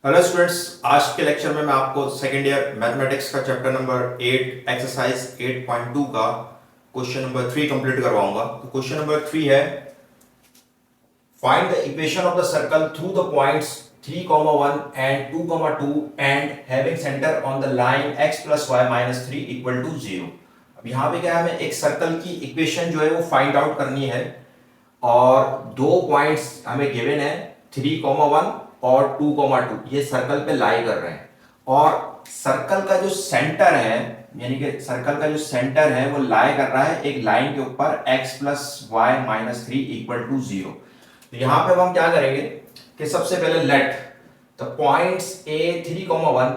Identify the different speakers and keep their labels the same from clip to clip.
Speaker 1: Hello students, आज के lecture में मैं आपको सेकेंड ईयर मैथमेटिक्स का चैप्टर नंबर 8 एक्सरसाइज 8.2 का क्वेश्चन नंबर 3 कंप्लीट करवाऊंगा। तो क्वेश्चन नंबर 3 है, find the equation of the circle through the points 3,1 and 2,2 and having centre on the line x + y - 3 = 0। अब यहाँ पे क्या है, हमें एक सर्कल की इक्वेशन जो है वो फाइंड आउट करनी है और दो पॉइंट्स हमें गिवन है 3,1 और 2,2 ये सर्कल पे लाई कर रहे हैं और सर्कल का जो सेंटर है, यानी कि सर्कल का जो सेंटर है वो लाई कर रहा है एक लाइन के ऊपर x + y - 3 = 0। तो यहां पे अब हम क्या करेंगे कि सबसे पहले let the points a 3,1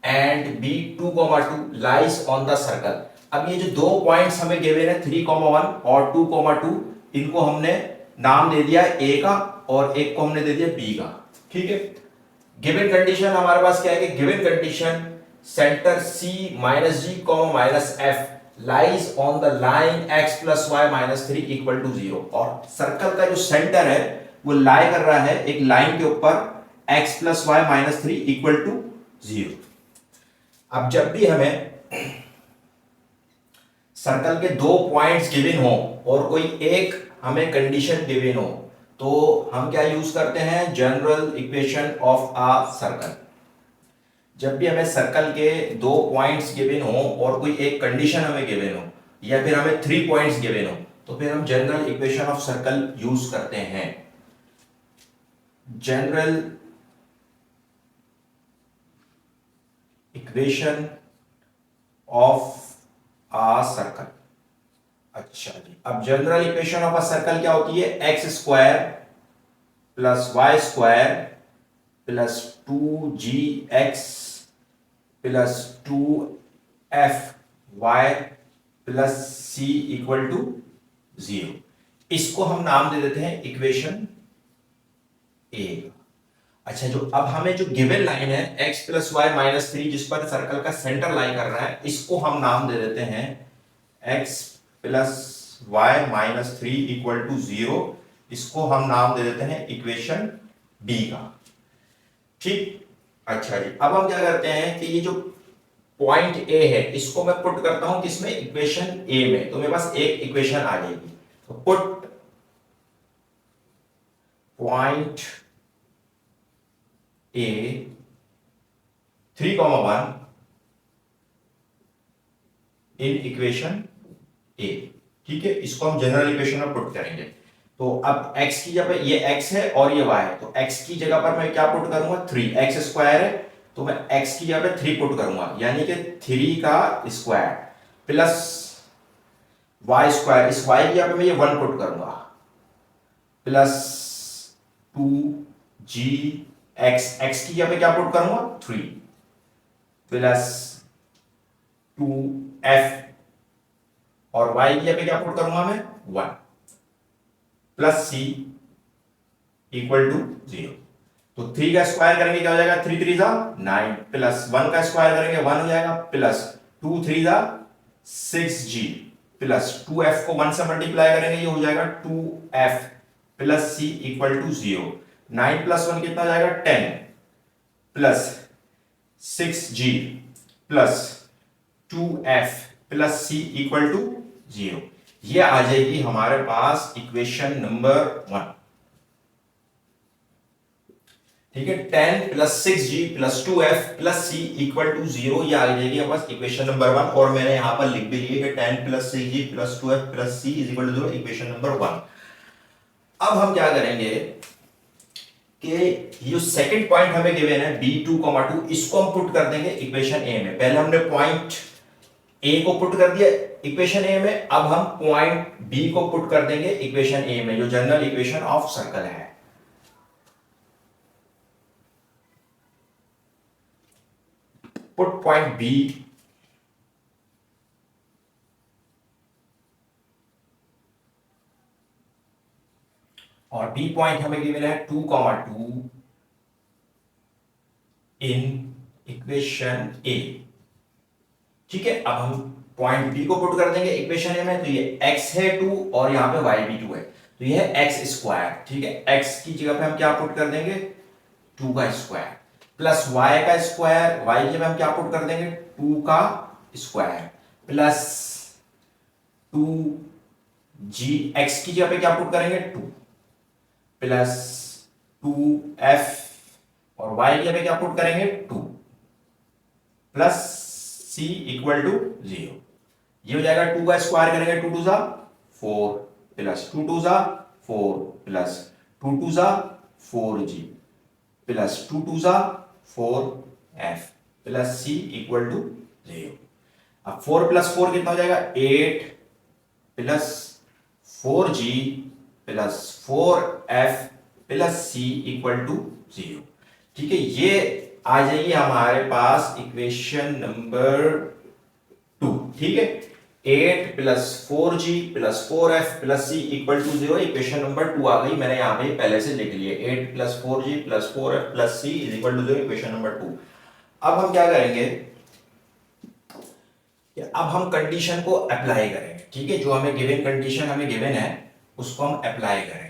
Speaker 1: and b 2,2 lies on the circle. अब ये जो दो पॉइंट्स हमें गिवन है 3,1 और 2,2, इनको हमने नाम दे दिया a का और एक को हमने दे दिया b का। ठीक है, गिवन कंडीशन हमारे पास क्या है कि given condition centre c - g, -f lies on the line x + y - 3 = 0 और सर्कल का जो सेंटर है वो लाई कर रहा है एक लाइन के ऊपर x + y - 3 = 0। अब जब भी हमें सर्कल के दो पॉइंट्स गिवन हो और कोई एक हमें कंडीशन गिवन हो तो हम क्या यूज करते हैं, general equation of a circle. जब भी हमें सर्कल के दो पॉइंट्स गिवन हो और कोई एक कंडीशन हमें गिवन हो या फिर हमें 3 पॉइंट्स गिवन हो तो फिर हम general equation of circle use करते हैं। General equation of a circle. अच्छा जी, अब general equation of a circle क्या होती है, x² + y² + 2gx + 2fy + c = 0। इसको हम नाम दे देते हैं इक्वेशन ए। अच्छा, जो अब हमें जो गिवन लाइन है x + y - 3 जिस पर सर्कल का सेंटर लाई कर रहा है, इसको हम नाम दे देते हैं x + y - 3 = 0। इसको हम नाम दे देते हैं इक्वेशन बी का। ठीक, अच्छा जी, अब हम क्या करते हैं कि ये जो पॉइंट ए है इसको मैं पुट करता हूं किसमें, इक्वेशन ए में। तो मेरे पास एक इक्वेशन आ जाएगी। तो put point A 3,1 in equation A. ठीक है, इसको हम जनरल इक्वेशन में पुट करेंगे। तो अब x की जगह ये x है और ये y है, तो x की जगह पर मैं क्या पुट करूंगा, 3। x² है तो मैं x की जगह पे 3 पुट करूंगा, यानी कि 3 का स्क्वायर प्लस y², इस y की जगह पे मैं ये 1 पुट करूंगा प्लस 2gx, x की जगह पे क्या पुट करूंगा, 3 प्लस 2f और y की जगह पे क्या पुट करूंगा मैं, 1 प्लस c = 0। तो 3 का स्क्वायर करेंगे क्या हो जाएगा, 3 3 9 प्लस 1 का स्क्वायर करेंगे 1 हो जाएगा प्लस 2 3 6g प्लस 2f को 1 से मल्टीप्लाई करेंगे ये हो जाएगा 2f प्लस c = 0। 9 + 1 कितना हो जाएगा, 10 plus 6g plus 2f plus c = 0। ये आ जाएगी हमारे पास इक्वेशन नंबर 1। ठीक है, 10 plus 6g plus 2f plus c = 0, ये आ जाएगी हमारे पास इक्वेशन नंबर 1। और मैंने यहां पर लिख भी लिया कि 10 plus 6g plus 2f plus c = 0, equation number 1। अब हम क्या करेंगे कि ये जो सेकंड पॉइंट हमें गिवन है b 2,2, इसको हम पुट कर देंगे इक्वेशन ए में। पहले हमने पॉइंट ए को पुट कर दिया इक्वेशन ए में, अब हम पॉइंट बी को पुट कर देंगे इक्वेशन ए में, जो जनरल इक्वेशन ऑफ सर्कल है। पुट पॉइंट बी और बी पॉइंट हमें गिवन है 2,2 इन इक्वेशन ए। ठीक है, अब हम पॉइंट बी को पुट कर देंगे इक्वेशन ए में। तो ये x है 2 और यहां पे y भी 2 है, तो ये है x²। ठीक है, x की जगह पे हम क्या पुट कर देंगे, 2 का स्क्वायर प्लस वाई का स्क्वायर, वाई की जगह हम क्या पुट कर देंगे 2 का स्क्वायर, प्लस 2g, एक्स की जगह पे क्या पुट करेंगे 2, प्लस 2f, और y की जगह पे क्या पुट करेंगे 2, प्लस c इक्वल टू 0। ये हो जाएगा 2 का स्क्वायर करेंगे 2 टू ज़ा 4, प्लस 2 टू ज़ा 4, प्लस 2 टू ज़ा 4g, प्लस 2 टू ज़ा 4f, plus c equal to 0। अब 4 प्लस 4 कितना हो जाएगा 8, plus 4g plus 4f plus c equal to 0। ठीक है, ये आ जाएगी हमारे पास इक्वेशन नंबर 2। ठीक है, 8 plus 4g plus 4f plus c equal to 0, equation number 2 आ गई। मैंने यहां पे पहले से लिख लिया 8 plus 4g plus 4f plus c is equal to 0, equation number 2। अब हम क्या करेंगे कि अब हम कंडीशन को अप्लाई करेंगे। ठीक है, जो हमें गिवन कंडीशन हमें गिवन है उसको हम अप्लाई करेंगे।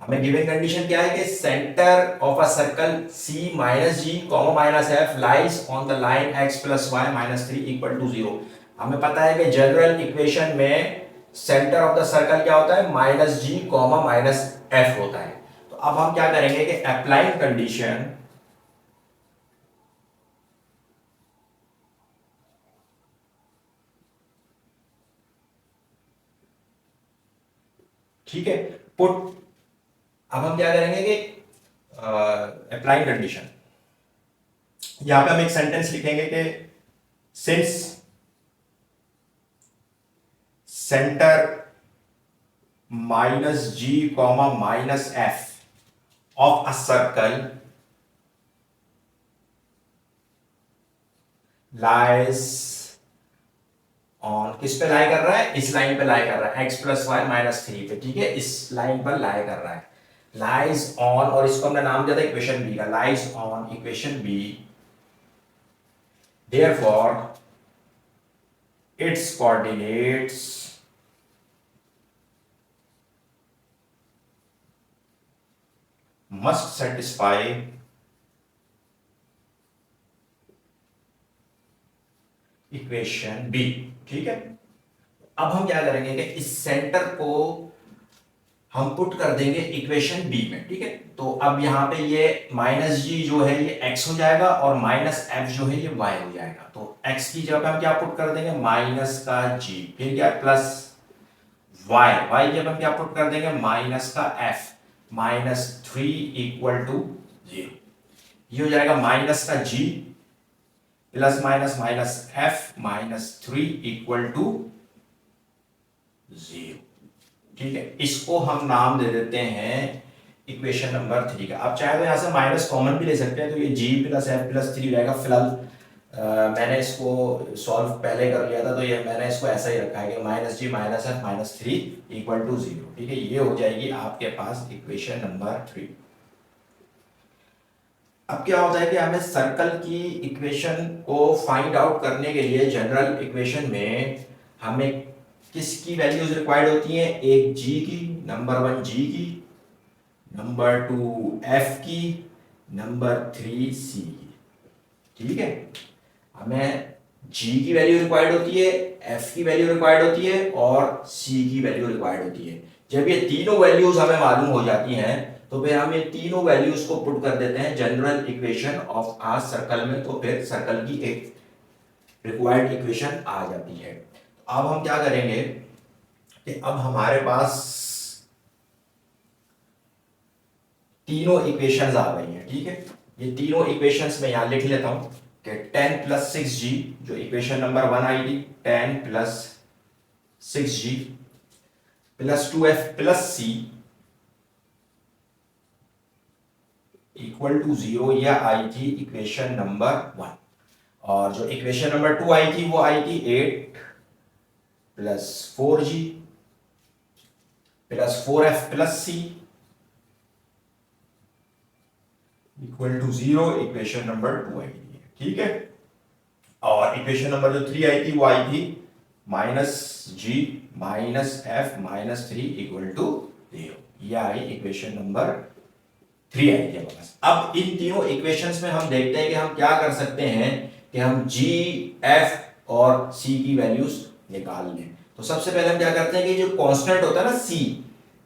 Speaker 1: हमें गिवन कंडीशन क्या है कि centre of a circle C minus g comma minus f lies on the line x plus y minus 3 equal to 0। हमें पता है कि जनरल इक्वेशन में सेंटर ऑफ द सर्कल क्या होता है minus g comma minus f होता है। तो अब हम क्या करेंगे कि अप्लाइंग कंडीशन, ठीक है, पुट, अब हम क्या करेंगे कि अप्लाइंग कंडीशन, यहां पे हम एक सेंटेंस लिखेंगे कि since centre minus g comma minus f of a circle lies on, किस पे लाई कर रहा है, इस लाइन पे लाई कर रहा है x प्लस वाई माइनस 3 पे। ठीक है, इस लाइन पर लाई कर रहा है, लाइज ऑन, और इसको हमने नाम दिया था इक्वेशन बी का, lies on equation B, therefore its coordinates must satisfy equation B. ठीक है, अब हम क्या करेंगे कि इस सेंटर को हम पुट कर देंगे इक्वेशन बी में। ठीक है, तो अब यहां पे ये माइनस जी जो है ये x हो जाएगा और माइनस एफ जो है ये y हो जाएगा। तो x की जगह पे हम क्या पुट कर देंगे माइनस का g, फिर क्या प्लस y की जगह हम क्या पुट कर देंगे माइनस का f माइनस 3 इक्वल टू 0। ये हो जाएगा माइनस का g plus minus minus f minus 3 equal to 0। ठीक है, इसको हम नाम दे देते हैं इक्वेशन नंबर 3 का। आप चाहे तो यहां से माइनस कॉमन भी ले सकते हैं, तो ये g प्लस एफ प्लस 3 रहेगा। फिलहाल मैंने इसको सॉल्व पहले कर लिया था, तो ये मैंने इसको ऐसा ही रखा है कि minus g minus f minus 3 equal to 0। ठीक है, ये हो जाएगी आपके पास इक्वेशन नंबर 3। अब क्या होता है कि हमें सर्कल की इक्वेशन को फाइंड आउट करने के लिए जनरल इक्वेशन में हमें किसकी वैल्यूज रिक्वायर्ड होती हैं, एक g की, नंबर 1 g की, नंबर 2 f की, नंबर 3 c की। ठीक है, हमें g की वैल्यू रिक्वायर्ड होती है, f की वैल्यू रिक्वायर्ड होती है और c की वैल्यू रिक्वायर्ड होती है। जब ये तीनों वैल्यूज हमें मालूम हो जाती हैं तो फिर हम ये तीनों वैल्यूज को पुट कर देते हैं general equation of a circle में, तो फिर सर्कल की एक रिक्वायर्ड इक्वेशन आ जाती है। अब हम क्या करेंगे कि अब हमारे पास तीनों इक्वेशंस आ गई हैं। ठीक है, ये तीनों इक्वेशंस में यहां लिख लेता हूं कि 10 प्लस 6g जो इक्वेशन नंबर 1 आई थी, 10 plus 6g plus 2f plus c equal to 0, यह आई थी इक्वेशन नंबर 1। और जो इक्वेशन नंबर 2 आई थी वो आई थी 8 plus 4g plus 4f plus c equal to 0, equation number 2 आई थी। ठीक है, और इक्वेशन नंबर जो 3 आई थी वो आई थी minus g minus f minus 3 equal to 0, यह आई इक्वेशन नंबर 3 आएगी हमारे पास। अब इन तीनों इक्वेशंस में हम देखते हैं कि हम क्या कर सकते हैं कि हम जी, एफ और सी की वैल्यूज निकाल लें। तो सबसे पहले हम क्या करते हैं कि जो कांस्टेंट होता है ना सी,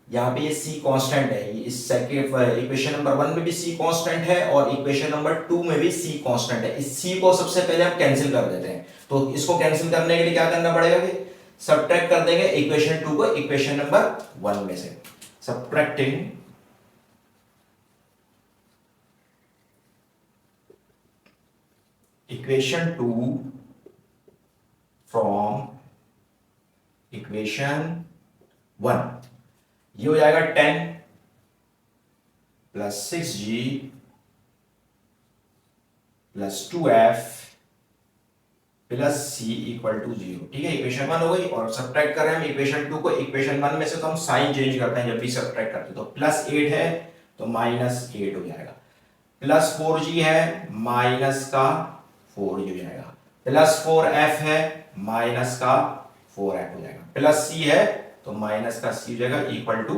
Speaker 1: यहाँ पे ये सी कांस्टेंट है, इस सेकंड इक्वेशन नंबर 1 में भी सी कांस्टेंट है और इक्वेशन नंबर 2 में भी सी कांस्टेंट है। इस सी को सबसे पहले हम कैंसिल कर देते हैं। तो इसको कैंसिल करने के लिए क्या करना पड़ेगा कि सब्ट्रैक्ट कर देंगे इक्वेशन 2 को इक्वेशन नंबर 1 में से। सब्ट्रैक्टिंग इक्वेशन 2 फ्रॉम इक्वेशन 1, ये हो जाएगा 10 plus 6g plus 2f plus c equal to 0। ठीक है, इक्वेशन 1 हो गई और सब्ट्रैक्ट कर रहे हैं हम इक्वेशन 2 को इक्वेशन 1 में से। तो हम साइन चेंज करते हैं जब भी सब्ट्रैक्ट करते हैं। तो प्लस 8 है तो माइनस 8 हो जाएगा, प्लस 4g है माइनस का 4g हो जाएगा, प्लस 4f है माइनस का 4f हो जाएगा, प्लस c है तो माइनस का c हो जाएगा इक्वल टू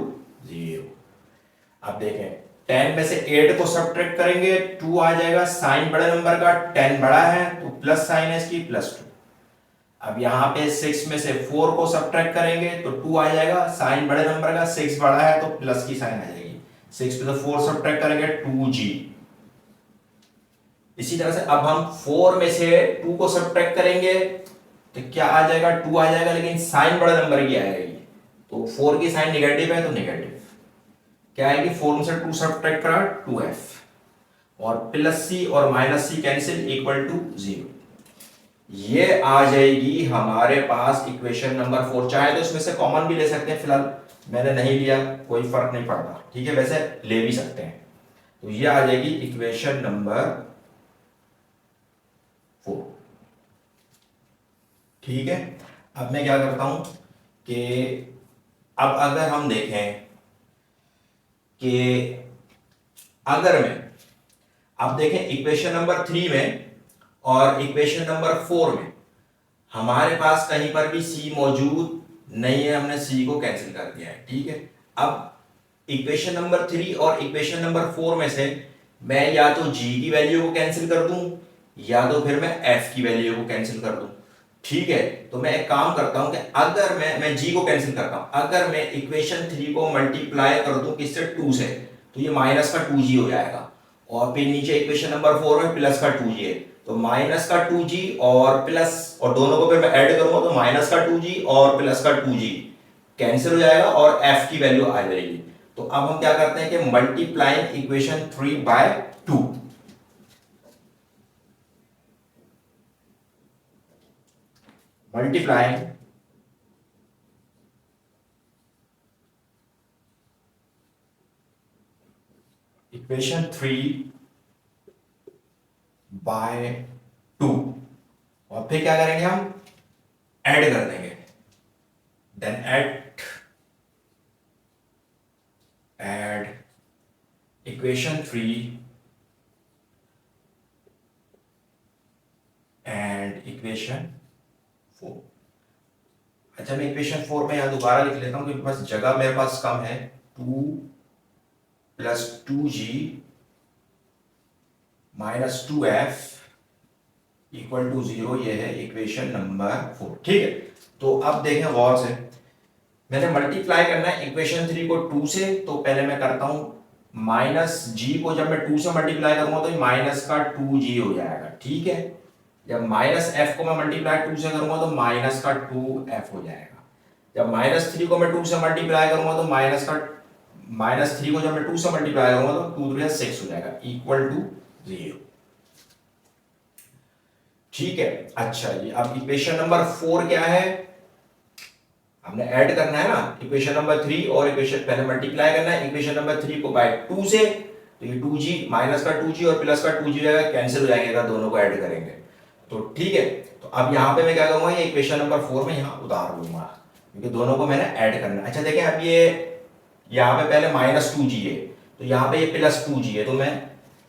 Speaker 1: 0। अब देखें 10 में से 8 को सब्ट्रैक्ट करेंगे 2 आ जाएगा, साइन बड़े नंबर का 10 बड़ा है तो प्लस साइन है इसकी प्लस 2। अब यहाँ पे 6 में से 4 को सब्ट्रैक्ट करेंगे तो 2 आ जाएगा, साइन बड़े नंबर का 6 बड़ा है तो प्लस की साइन आ जाएगी, 6 में से 4 सब्ट्रैक्ट करेंगे 2g। इसी तरह से अब हम 4 में से 2 को सब्ट्रैक्ट करेंगे तो क्या आ जाएगा, 2 आ जाएगा, लेकिन साइन बड़े नंबर की आएगी तो 4 की साइन निगेटिव है तो निगेटिव क्या आएगी, 4 में से 2 सब्ट्रैक्ट करा 2f और प्लस सी और minus c cancel equal to 0। ये आ जाएगी हमारे पास इक्वेशन नंबर 4। चाहे तो इसमें से कॉमन भी ले सकते हैं, फिलहाल मैंने नहीं लिया, कोई फर्क नहीं पड़ता। ठीक है, वैसे ले भी सकते हैं। तो ये आ जाएगी इक्वेशन नंबर 4। ठीक है, अब मैं क्या करता हूं कि अब अगर हम देखें कि अगर मैं अब देखें इक्वेशन नंबर 3 में और इक्वेशन नंबर 4 में हमारे पास कहीं पर भी c मौजूद नहीं है, हमने c को कैंसिल कर दिया है। ठीक है, अब इक्वेशन नंबर 3 और इक्वेशन नंबर 4 में से मैं या तो g की वैल्यू को कैंसिल कर दूं या तो फिर मैं f की वैल्यू को कैंसिल कर दूं। ठीक है, तो मैं एक काम करता हूं कि अगर मैं g को कैंसिल करता हूं, अगर मैं इक्वेशन 3 को मल्टीप्लाई कर दूं किससे, 2 से, तो ये माइनस का 2g हो जाएगा और फिर नीचे इक्वेशन नंबर 4 में प्लस का 2g है तो माइनस का 2g और प्लस, और दोनों को फिर मैं ऐड करूंगा तो माइनस का 2g और प्लस का 2g कैंसिल हो जाएगा और f की वैल्यू आ जाएगी। तो अब हम क्या करते हैं कि multiplying equation 3 by 2, multiplying equation 3 by 2 और फिर क्या करेंगे हम ऐड कर देंगे, then add equation 3 and equation 4। अच्छा, मैं इक्वेशन 4 में यहां दोबारा लिख लेता हूं क्योंकि पास जगह मेरे पास कम है। 2 plus 2g minus 2f equal to 0, ये है इक्वेशन नंबर 4। ठीक है, तो अब देखें गौर से, मैंने मल्टीप्लाई करना है इक्वेशन 3 को 2 से, तो पहले मैं करता हूं माइनस g को जब मैं 2 से मल्टीप्लाई करूंगा तो माइनस का 2g हो जाएगा। ठीक है, जब माइनस f को मैं मल्टीप्लाई 2 से करूंगा तो माइनस का 2f हो जाएगा। जब माइनस 3 को मैं 2 से मल्टीप्लाई करूंगा तो माइनस 3 को जब मैं 2 से मल्टीप्लाई करूंगा तो 2 3 6 हो जाएगा इक्वल टू 0। ठीक है, अच्छा जी, अब इक्वेशन नंबर 4 क्या है, हमने ऐड करना है ना इक्वेशन नंबर 3 और इक्वेशन, पहले मल्टीप्लाई करना है इक्वेशन नंबर 3 को बाय 2 से, तो ये 2g माइनस का 2g और प्लस का 2g जाएगा, कैंसिल हो जाएंगे अगर दोनों को ऐड करेंगे तो। ठीक है, तो अब यहाँ पे मैं क्या करूंगा, ये इक्वेशन नंबर 4 में यहाँ उतार लूंगा क्योंकि दोनों को मैंने ऐड करना है। अच्छा देखें, अब ये यहाँ पे पहले माइनस 2g है तो यहाँ पे ये प्लस 2g है, तो मैं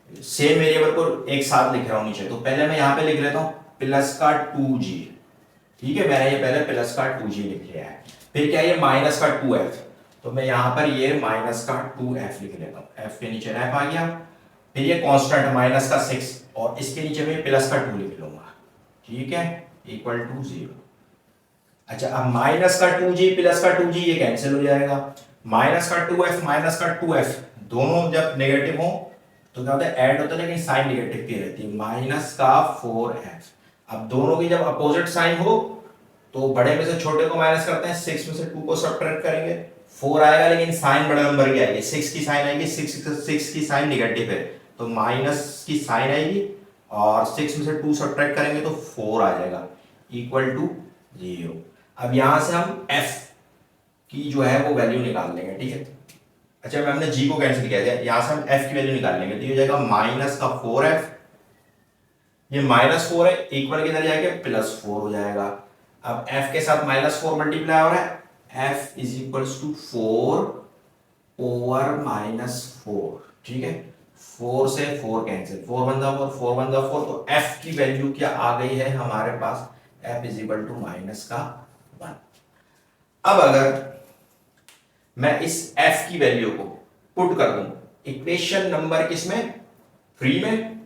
Speaker 1: सेम वेरिएबल को एक साथ लिख रहा हूँ नीचे। तो पहले मैं यहाँ पे लिख लेता हूँ प्लस का 2g। ठीक है, मैंने ये पहले प्लस का 2g लिख लिया है। फिर क्या है, ये माइनस का 2f, तो मैं यहाँ पर ये माइनस का 2f लिख लेता हूँ, f के नीचे f आ गया, फिर ये कांस्टेंट माइनस का 6 और इसके नीचे में प्लस का 2 लिख लूंगा, ठीक है, इक्वल टू 0। अच्छा, अब माइनस का 2g प्लस का 2g ये कैंसिल हो जाएगा, माइनस का 2f माइनस का 2f दोनों जब नेगेटिव हो तो क्या होता है, ऐड होता है, लेकिन साइन नेगेटिव की रहती है, माइनस का 4f। अब दोनों की जब अपोजिट साइन हो तो बड़े में से छोटे को माइनस करते हैं, 6 में से 2 को सब्ट्रैक्ट करेंगे, 4 आएगा, लेकिन साइन बड़े नंबर की आएगी, 6 की साइन आएगी, 6 की साइन नेगेटिव है तो माइनस की साइन आएगी, और 6 में से 2 सब्ट्रैक्ट करेंगे तो 4 आ जाएगा, इक्वल टू 0। अब यहां से हम f की जो है वो वैल्यू निकाल लेंगे, ठीक है। अच्छा, मैं हमने g को कैंसिल किया था, यहां से हम f की वैल्यू निकाल लेंगे, तो ये हो जाएगा माइनस का 4f, ये -4 है, इक्वल किधर जाएगा, +4 हो जाएगा। अब f के साथ -4 मल्टीप्लाई हो रहा है, f is equals to 4 over -4, ठीक है, 4 से 4 कैंसिल, 4 वन जा 4, 4 वन जा 4, तो f की वैल्यू क्या आ गई है हमारे पास, f is equal to minus का 1। अब अगर मैं इस f की वैल्यू को पुट कर दूं इक्वेशन नंबर किसमें, 3 में,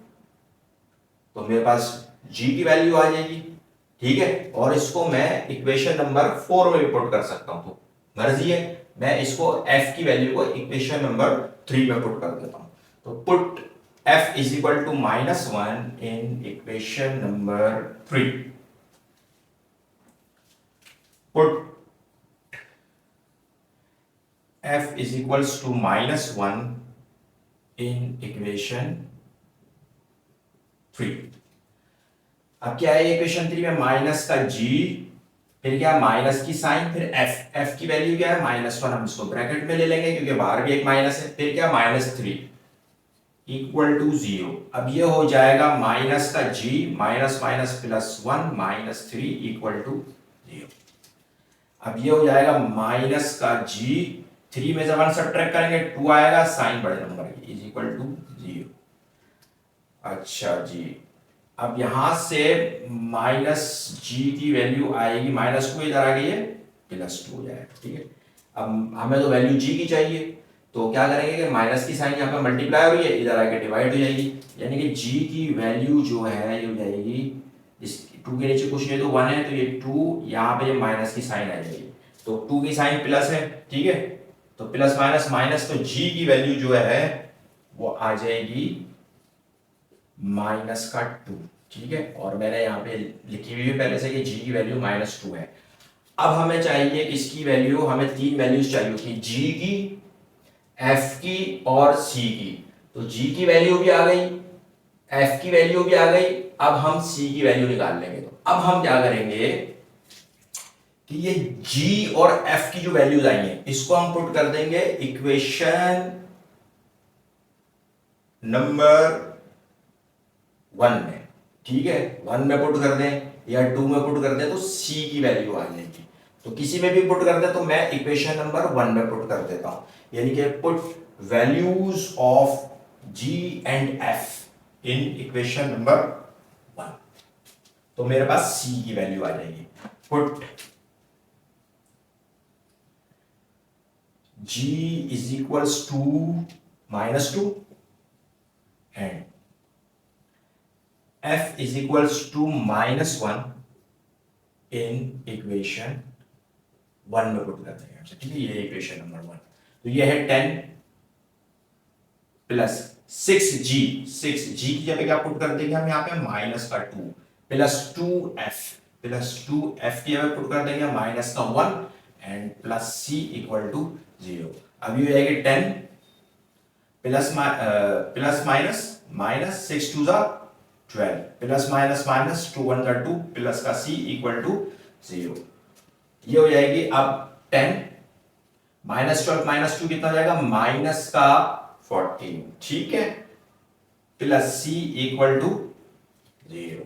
Speaker 1: तो मेरे पास g की वैल्यू आ जाएगी, ठीक है, और इसको मैं इक्वेशन नंबर 4 में भी पुट कर सकता हूं, तो मर्जी है, मैं इसको f की वैल्यू को इक्वेशन नंबर 3 में पुट कर देता हूं, तो put f is equal to -1 in equation number 3, put f is equals to -1 in equation 3। अब क्या है इक्वेशन 3 में, माइनस का g, फिर क्या माइनस की साइन, फिर f की वैल्यू क्या है -1, हम इसको ब्रैकेट में ले लेंगे क्योंकि बाहर भी एक माइनस है, फिर क्या -3 इक्वल टू 0। अब ये हो जाएगा माइनस का g minus minus +1 -3 equal to 0। अब ये हो जाएगा माइनस का g, 3 में से 1 सब्ट्रैक्ट करेंगे 2 आएगा, साइन बड़े नंबर की इज इक्वल टू 0। अच्छा जी, अब यहां से माइनस जी की वैल्यू आएगी -2, इधर आ गई है +2 हो जाएगा, ठीक है। अब हमें तो वैल्यू जी की चाहिए, तो क्या करेंगे कि माइनस की साइन यहाँ पे मल्टीप्लाई हो रही है, इधर आके डिवाइड हो जाएगी, यानी कि जी की वैल्यू जो है ये हो जाएगी, इस 2 के नीचे कुछ नहीं तो 1 है, तो ये 2 यहाँ पे ये माइनस की साइन आ जाएगी, तो 2 की साइन प्लस है, ठीक है, तो प्लस माइनस माइनस, तो g की वैल्यू जो है वो आ जाएगी माइनस का 2, ठीक है, और मैंने यहाँ पे लिखी हुई है पहले से कि g की वैल्यू -2 है। अब हमें चाहिए किसकी वैल्यू, हमें 3 वैल्यूज चाहिए होती, g की, f की और c की, तो g की वैल्यू भी आ गई, f की वैल्यू भी आ गई, अब हम c की वैल्यू निकाल लेंगे। तो अब हम क्या करेंगे कि ये g और f की जो वैल्यूज आई हैं इसको हम पुट कर देंगे इक्वेशन नंबर 1 में, ठीक है, 1 में पुट कर दें या 2 में पुट कर दें तो c की वैल्यू आ जाएगी, तो किसी में भी पुट कर दें, तो मैं इक्वेशन नंबर 1 में पुट कर देता हूं, यानी कि put values of g and f in equation number 1, तो मेरे पास c की वैल्यू आ जाएगी, put g is equals to -2 and f is equals to -1 in equation 1 में पुट कर देंगे, ठीक है, ये इक्वेशन नंबर 1, तो ये है 10 प्लस 6g, 6g की जगह क्या पुट कर देंगे हम यहाँ पे -2 प्लस 2f की जगह पुट कर देंगे -1 and plus c equal to 0। अब ये हो जाएगी 10 प्लस माइनस 6 2 जा 12 प्लस माइनस 2 1 जा 2 प्लस का c इक्वल टू 0। ये हो जाएगी अब 10 -12 -2 कितना हो जाएगा, माइनस का 14, ठीक है, प्लस c इक्वल टू 0।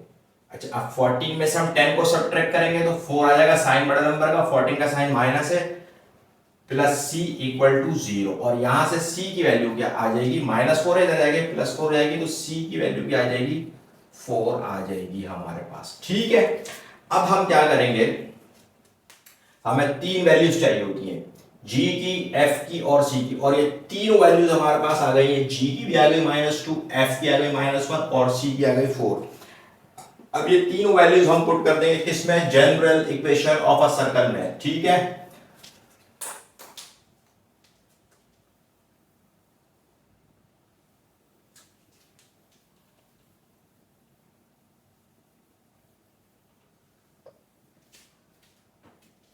Speaker 1: अच्छा, अब 14 में से हम 10 को सब्ट्रैक्ट करेंगे तो 4 आ जाएगा, साइन बड़ा नंबर का, 14 का साइन माइनस है, प्लस c इक्वल टू 0, और यहां से c की वैल्यू क्या आ जाएगी, -4 इधर जाएगी, +4 हो जाएगी, तो c की वैल्यू क्या आ जाएगी, 4 आ जाएगी हमारे पास, ठीक है। अब हम क्या करेंगे, हमें 3 वैल्यूज चाहिए होती हैं, जी की, एफ की और सी की, और ये तीनों वैल्यूज हमारे पास आ गई है। जी की भी आ गई -2, एफ की आ गई -1 और सी की आ गई 4। अब ये तीनों वैल्यूज हम पुट कर देंगे किसमें, general equation of a circle में, ठीक है।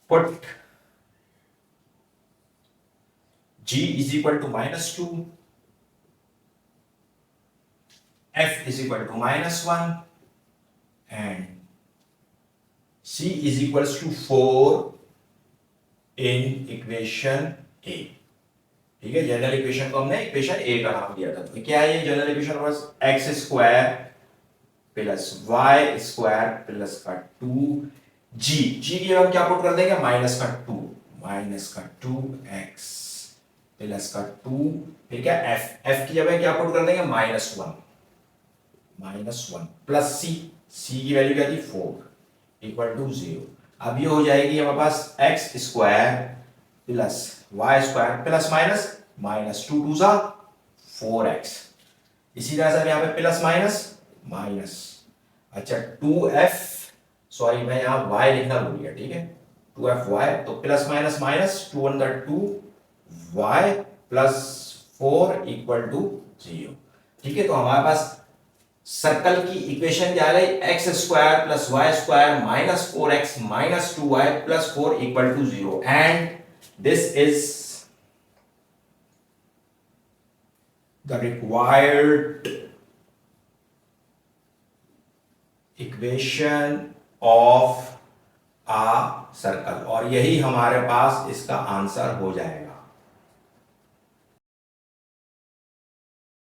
Speaker 1: Put g is equal to -2, f is equal to -1 and c is equals to 4 in equation a। ठीक है, जनरल इक्वेशन को हमने इक्वेशन a का नाम दिया था। तो क्या है ये जनरल इक्वेशन, बस x square plus y square plus का 2g, g की हम क्या पुट कर देंगे, -2x प्लस का 2, फिर क्या f की जगह क्या पुट कर देंगे, -1 प्लस c की वैल्यू क्या थी 4 इक्वल टू 0। अब ये हो जाएगी हमारे पास x square plus y square plus -2 2 सा 4x। इसी तरह से यहाँ पे प्लस माइनस, अच्छा 2f, सॉरी मैं यहाँ y लिखना भूल गया, ठीक है, 2fy, तो प्लस माइनस 2 अंदर 2 y प्लस 4 इक्वल टू 0। ठीक है, तो हमारे पास सर्कल की इक्वेशन क्या आ गई, x square plus y square -4x -2y plus 4 equal to 0 and this is the required equation of a circle, और यही हमारे पास इसका आंसर हो जाएगा।